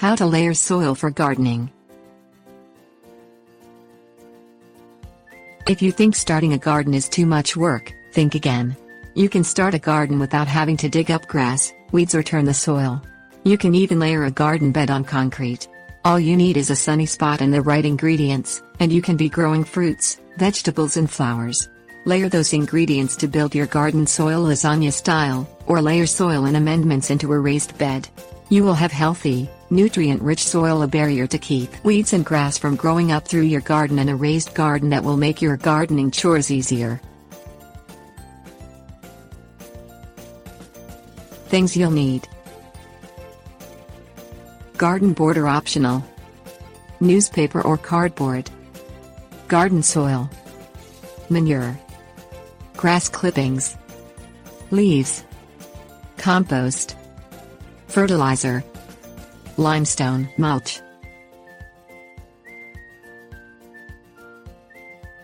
How to layer soil for gardening. If you think starting a garden is too much work, think again. You can start a garden without having to dig up grass, weeds or turn the soil. You can even layer a garden bed on concrete. All you need is a sunny spot and the right ingredients, and you can be growing fruits, vegetables and flowers. Layer those ingredients to build your garden soil lasagna style, or layer soil and amendments into a raised bed. You will have healthy, nutrient-rich soil, a barrier to keep weeds and grass from growing up through your garden, and a raised garden that will make your gardening chores easier. Things you'll need: garden border optional, newspaper or cardboard, garden soil, manure, grass clippings, leaves, compost, fertilizer, limestone mulch.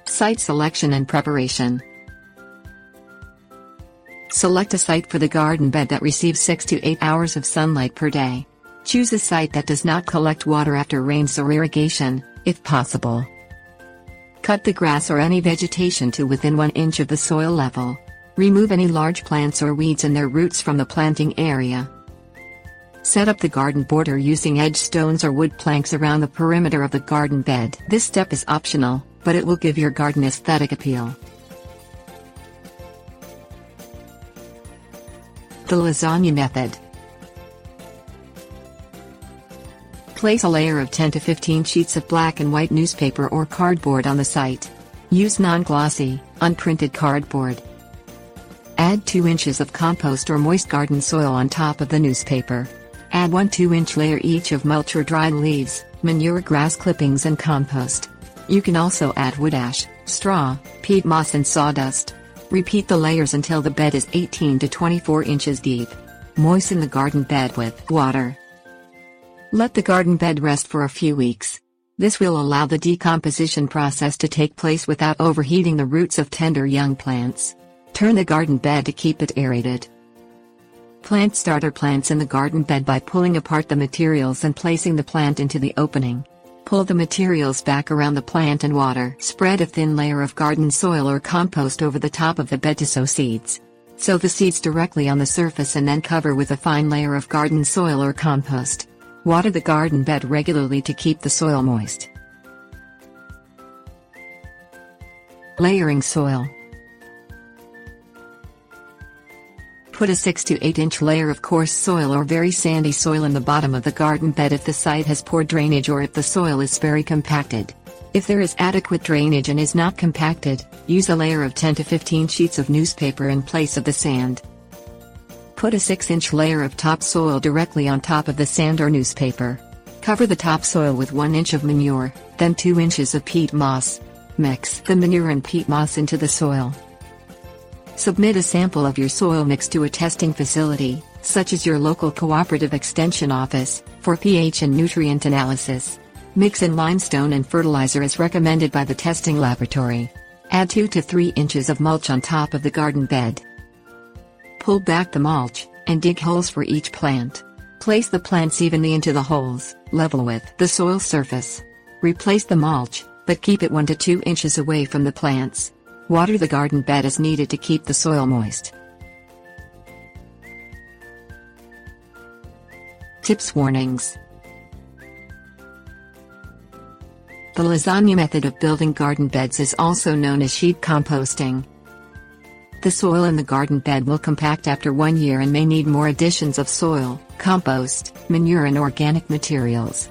Site selection and preparation. Select a site for the garden bed that receives 6 to 8 hours of sunlight per day. Choose a site that does not collect water after rains or irrigation, if possible. Cut the grass or any vegetation to within 1 inch of the soil level. Remove any large plants or weeds and their roots from the planting area. Set up the garden border using edge stones or wood planks around the perimeter of the garden bed. This step is optional, but it will give your garden aesthetic appeal. The Lasagna Method. Place a layer of 10 to 15 sheets of black and white newspaper or cardboard on the site. Use non-glossy, unprinted cardboard. Add 2 inches of compost or moist garden soil on top of the newspaper. Add 1 2-inch layer each of mulch or dried leaves, manure, grass clippings and compost. You can also add wood ash, straw, peat moss and sawdust. Repeat the layers until the bed is 18 to 24 inches deep. Moisten the garden bed with water. Let the garden bed rest for a few weeks. This will allow the decomposition process to take place without overheating the roots of tender young plants. Turn the garden bed to keep it aerated. Plant starter plants in the garden bed by pulling apart the materials and placing the plant into the opening. Pull the materials back around the plant and water. Spread a thin layer of garden soil or compost over the top of the bed to sow seeds. Sow the seeds directly on the surface and then cover with a fine layer of garden soil or compost. Water the garden bed regularly to keep the soil moist. Layering soil. Put a 6 to 8 inch layer of coarse soil or very sandy soil in the bottom of the garden bed if the site has poor drainage or if the soil is very compacted. If there is adequate drainage and is not compacted, use a layer of 10 to 15 sheets of newspaper in place of the sand. Put a 6-inch layer of topsoil directly on top of the sand or newspaper. Cover the topsoil with 1 inch of manure, then 2 inches of peat moss. Mix the manure and peat moss into the soil. Submit a sample of your soil mix to a testing facility, such as your local cooperative extension office, for pH and nutrient analysis. Mix in limestone and fertilizer as recommended by the testing laboratory. Add 2 to 3 inches of mulch on top of the garden bed. Pull back the mulch, and dig holes for each plant. Place the plants evenly into the holes, level with the soil surface. Replace the mulch, but keep it 1 to 2 inches away from the plants. Water the garden bed as needed to keep the soil moist. Tips. Warnings. The lasagna method of building garden beds is also known as sheet composting. The soil in the garden bed will compact after 1 year and may need more additions of soil, compost, manure and organic materials.